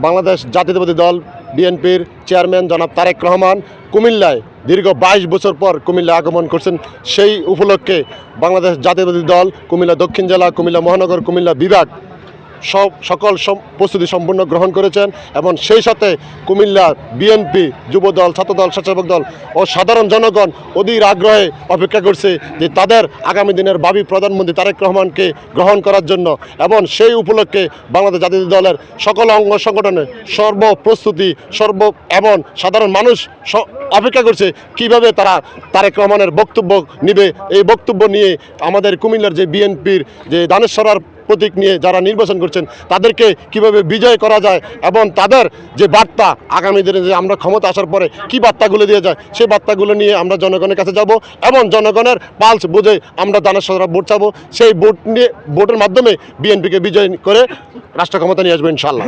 বাংলাদেশ জাতীয়তাবাদী দল বিএনপির চেয়ারম্যান জনাব তারেক রহমান কুমিল্লায় দীর্ঘ 22 বছর পর কুমিল্লায় আগমন করছেন। সেই উপলক্ষে বাংলাদেশ জাতীয়তাবাদী দল কুমিল্লা দক্ষিণ জেলা, কুমিল্লা মহানগর, কুমিল্লা বিভাগ সকল প্রস্তুতি সম্পূর্ণ গ্রহণ করেছেন এবং সেই সাথে কুমিল্লা বিএনপি, যুবদল, ছাত্রদল, স্বেচ্ছাসেবক দল ও সাধারণ জনগণ অধীর আগ্রহে অপেক্ষা করছে যে তাদের আগামী দিনের ভাবী প্রধানমন্ত্রী তারেক রহমানকে গ্রহণ করার জন্য। এবং সেই উপলক্ষে বাংলাদেশ জাতীয় দলের সকল অঙ্গ সংগঠনের সর্বপ্রস্তুতি এবং সাধারণ মানুষ অপেক্ষা করছে কিভাবে তারা তারেক রহমানের বক্তব্য নিবে। এই বক্তব্য নিয়ে আমাদের কুমিল্লার যে বিএনপির যে দানেশ্বরার প্রতীক নিয়ে যারা নির্বাচন করছেন তাদেরকে কিভাবে বিজয় করা যায় এবং তাদের যে বার্তা আগামী দিনে যে আমরা ক্ষমতা আসার পরে কি বার্তাগুলো দিয়ে যায় সেই বার্তাগুলো নিয়ে আমরা জনগণের কাছে যাব এবং জনগণের পালস বুঝে আমরা দানেশ্বরা ভোট চাবো। সেই ভোটের মাধ্যমে বিএনপিকে বিজয় করে রাষ্ট্র ক্ষমতা নিয়ে আসবো ইনশাআল্লাহ।